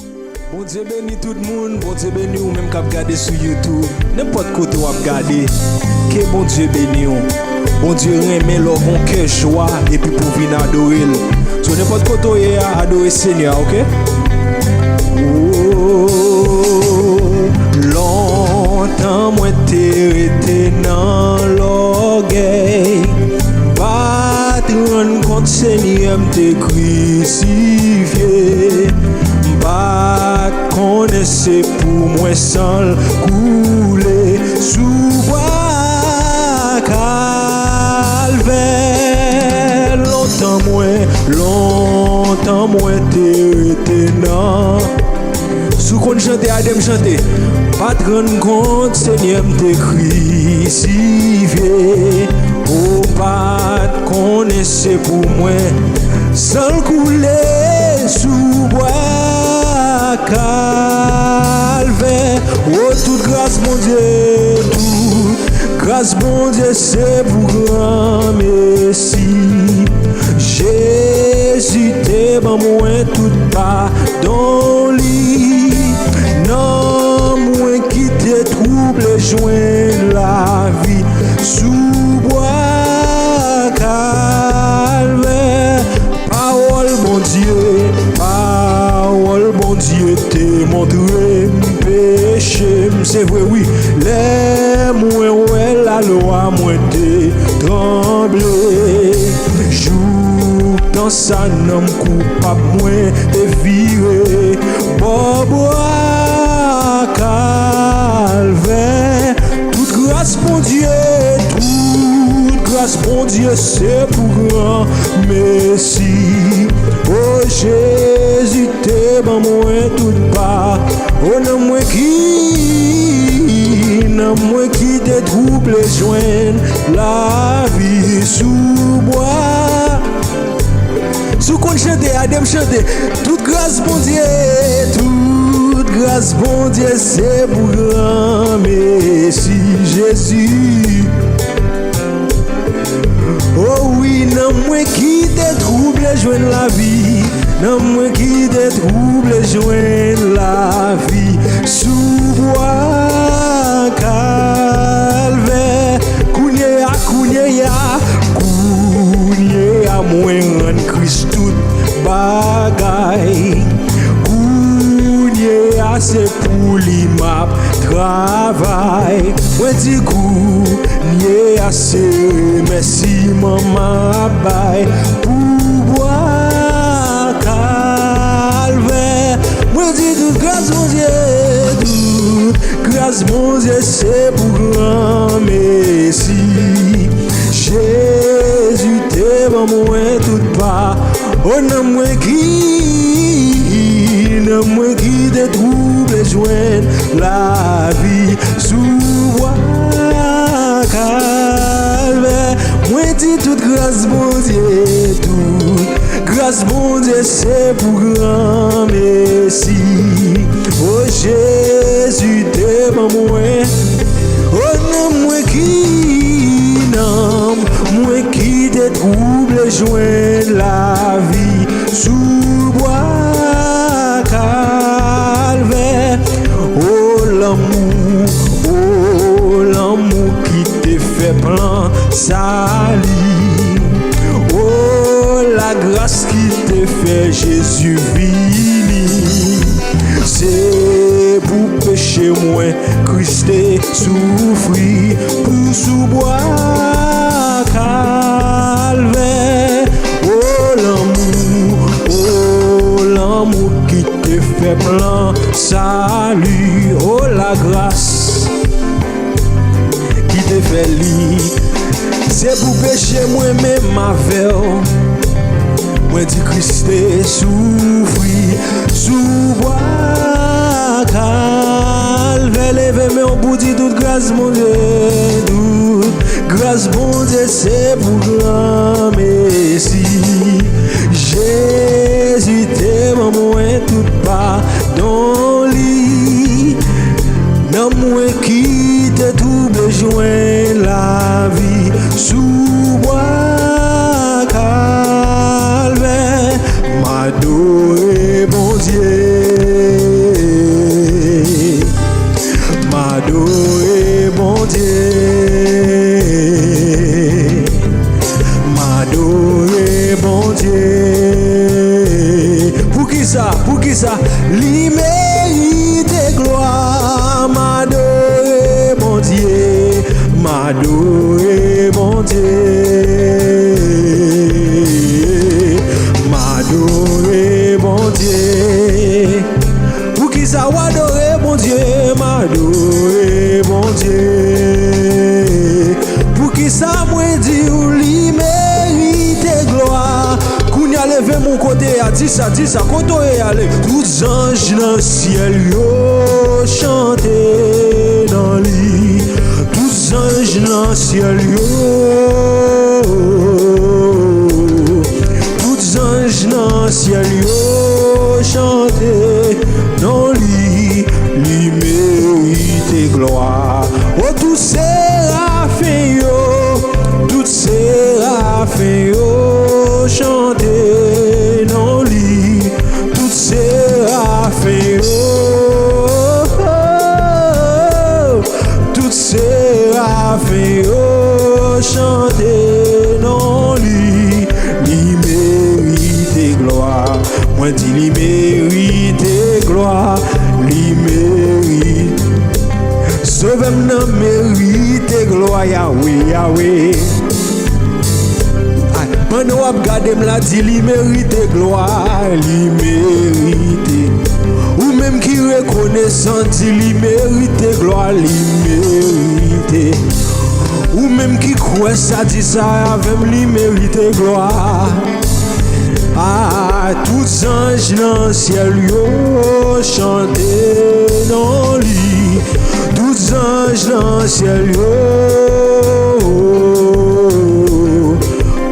Bon Dieu bénit tout le monde, bon Dieu bénit ou même qui regarder sur YouTube, n'importe côté où regarder, que bon Dieu bénit ou. Bon Dieu remet leur bon cœur joie et puis pour venir adorer. Sur n'importe côté où il y a adorer Seigneur, ok? Oh, longtemps moi t'ai été dans l'orgueil, pas te rendre compte Seigneur m'te crucifié. Pas connaissez pour moi sans couler sous bois calvaire. Longtemps moi t'es non. Sous qu'on chante Adam chanter. Pas de rendre compte Seigneur m'te crucifié. Oh pas connaissez pour moi sans couler sous bois calvaire. Oh toute grâce mon Dieu, toute grâce mon Dieu, c'est pour grand merci. Jésus t'es ban moi tout pardon li. Non moi qui te trouble joindre la vie sous bois calvaire. Parole bon Dieu, t'es montré péché, c'est vrai oui, les moins ouais la loi moins t'es tremblé. Joue dans sa nom coupable moins t'es viré, bois calvaire. Toute grâce mon Dieu, toute grâce mon Dieu, c'est pour grand merci. Oh Jésus t'es ban moi tout pas. Oh non moi qui te trouble joindre la vie sous bois. Sous qu'on chante Adam chante. Toute grâce bon Dieu, toute grâce bon Dieu, c'est pour grand merci Jésus. Oh oui, non moi qui te trouble joindre la vie. Non moi qui te trouble joindre la vie sous bois calvaire. Kounye a moi rend Christ tout bagay. Kounye a c'est pour li m'a travail. Moi dis kounye a c'est merci maman bay pour bois calvaire. Moi dis toute grâce mon Dieu, toute grâce mon Dieu, c'est pour grand merci. Jésus t'es ban moi tout pas. Oh non moi qui te trouble joindre la vie sous bois calvaire. Moi dis toute grâce mon Dieu, toute grâce mon Dieu, c'est pour grand merci. Oh Jésus t'es ban moi. Oh non moi qui te trouble joindre la vie sous bois calvaire. Oh l'amour qui te fait plan salut. Oh la grâce qui te fait Jésus vini. C'est pour pécher moins Christ souffri pour sous bois calvaire. Oh l'amour qui te fait plan salut. Oh la grâce qui te fait lit. C'est pour pécher moi même avec. Moi dis Christ souffri sous bois calvaire. Levez-moi au bout de toute grâce mon Dieu, toute grâce bon Dieu, c'est pour grand merci. Jésus t'es ban moi tout pardon li. Non moi qui te trouble joindre la vie sous bois calvaire. M'adorer bon Dieu. ça? Pour qui ça? Li mérite gloire, m'adorer mon Dieu, m'adorer mon Dieu, m'adorer mon Dieu. Pour qui ça? M'adorer mon Dieu, m'adorer mon Dieu. Pour qui ça? Moi dit ou li mérite gloire. Kounya levé mon côté a dit ça, côté est allé. Tous anges dans le ciel yo chanter dans lui. Tous anges dans le ciel yo. Tous anges dans le ciel yo chanter dans lui. Lui mérite gloire. Oh tous séraphins yo, tous séraphins yo chanter non lui, toutes séraphins toutes séraphins chanter non lui, lui mérite gloire. Moi dis lui mérite gloire, lui mérite. Sauvez-moi non mérite gloire Yahweh, Yahweh. Pendant que je regarde, dit li mérite gloire, li mérite. Ou même qui reconnaissant, dit li mérite gloire, li mérite. Ou même qui croit ça, dit ça, avec li mérite gloire. Ah, tous anges dans le ciel yo chanter dans lui. Tous anges dans le ciel yo.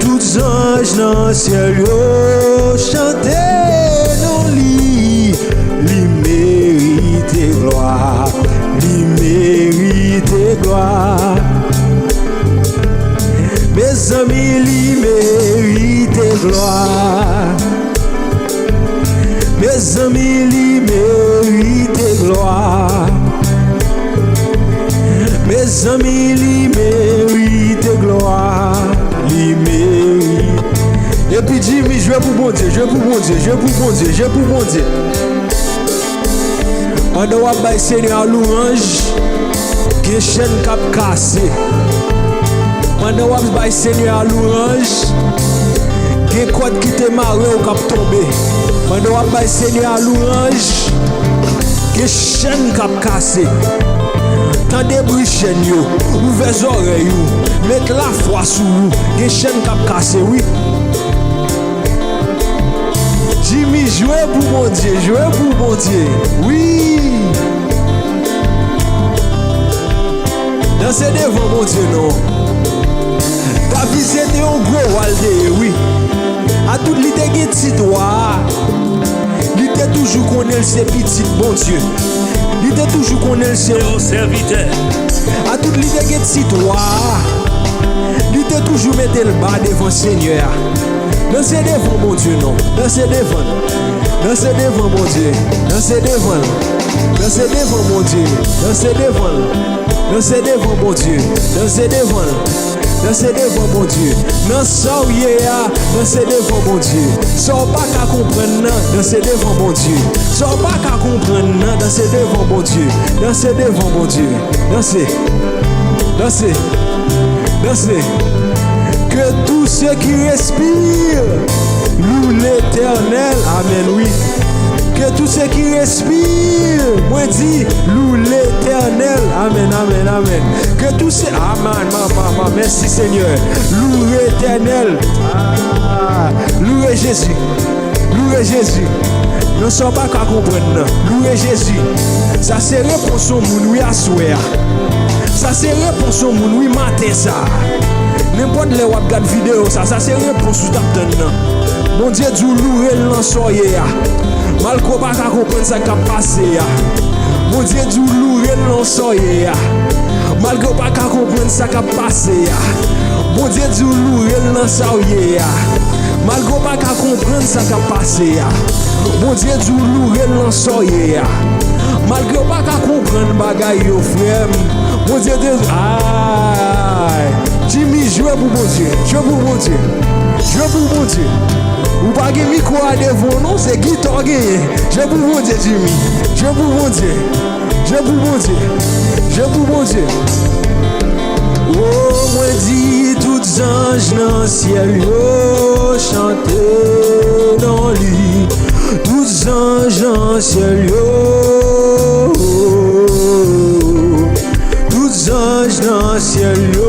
Tous anges dans le ciel yo chanter non li, li mérite gloire, li mérite gloire. Mes amis li mérite gloire, mes amis li mérite gloire, mes amis li mérite gloire. Et puis Jimmy, je vais pour bon Dieu, je vais pour bon Dieu, je vais pour bon Dieu, je vais pour bon Dieu. On doit bailler Seigneur louange, qui chaîne cap cassé. On doit bailler Seigneur louange, qui code qui te marre ou cap tombé. On doit bailler Seigneur louange, qui chaîne cap cassé. Tendez bruit chaîne yo, ouvrez les oreilles yo, mettez la foi sur vous, qui chaîne cap cassé, oui. Jimmy, jouez pour mon Dieu, jouez pour mon Dieu. Oui. Dansez devant mon Dieu, non. David c'était un gros walde, oui. À toute l'idée qui est petite, il était toujours qu'on est ses petits, bon Dieu. Il était toujours qu'on est ses serviteurs. À toute l'idée qui est petite, il était toujours mettre le bas devant le Seigneur. Dansez devant mon Dieu, non. Dansez devant. Dansez devant mon Dieu. Dansez devant. Dansez devant mon Dieu. Dansez devant. Dansez devant mon Dieu. Dansez devant. Dansez devant mon Dieu. Non, ça ou yéa. Dansez devant mon Dieu. Sans pas qu'à comprendre, dansez devant mon Dieu. Sans pas qu'à comprendre, dansez devant mon Dieu. Dansez devant mon Dieu. Dansez. Dansez. Dansez. Que tous ceux qui respirent louent l'Éternel. Amen, oui. Que tous ceux qui respirent, moi dis, louent l'Éternel. Amen, amen, amen. Que tous ceux, amen, maman, merci Seigneur. Louent l'Éternel. Ah, louez Jésus. Louez Jésus. Nous ne sommes pas qu'à comprendre. Louez Jésus. Ça c'est réponse au monde, oui, à souhait. Ça c'est réponse au monde, oui, matin ça. N'importe les wap gade vidéo ça c'est réponse sous t'attendre. Mon Dieu du louer l'ensoyer. Malko pas qu'à comprendre ça qui a passé. Mon Dieu du louer l'ensoyer. Malko pas qu'à comprendre ça qui a passé. Mon Dieu du louer l'ensoyer. Malko pas qu'à comprendre ça qui a passé. Mon Dieu du louer l'ensoyer. Malgré pas qu'à comprendre bagaille yo frère. Mon Dieu de aïe. Jimmy, jouez pour mon Dieu. Jouez pour mon Dieu. Jouez pour mon Dieu. Ou pas de micro à devant, non, c'est guitare gagné. Je pour bon Dieu, Jimmy. Je pour bon Dieu. Je pour bon Dieu. Je pour bon Dieu. Oh, moi dis tous anges dans le ciel, yo, chanter dans lui. Tous anges dans le ciel, yo. Tous anges dans le ciel, yo.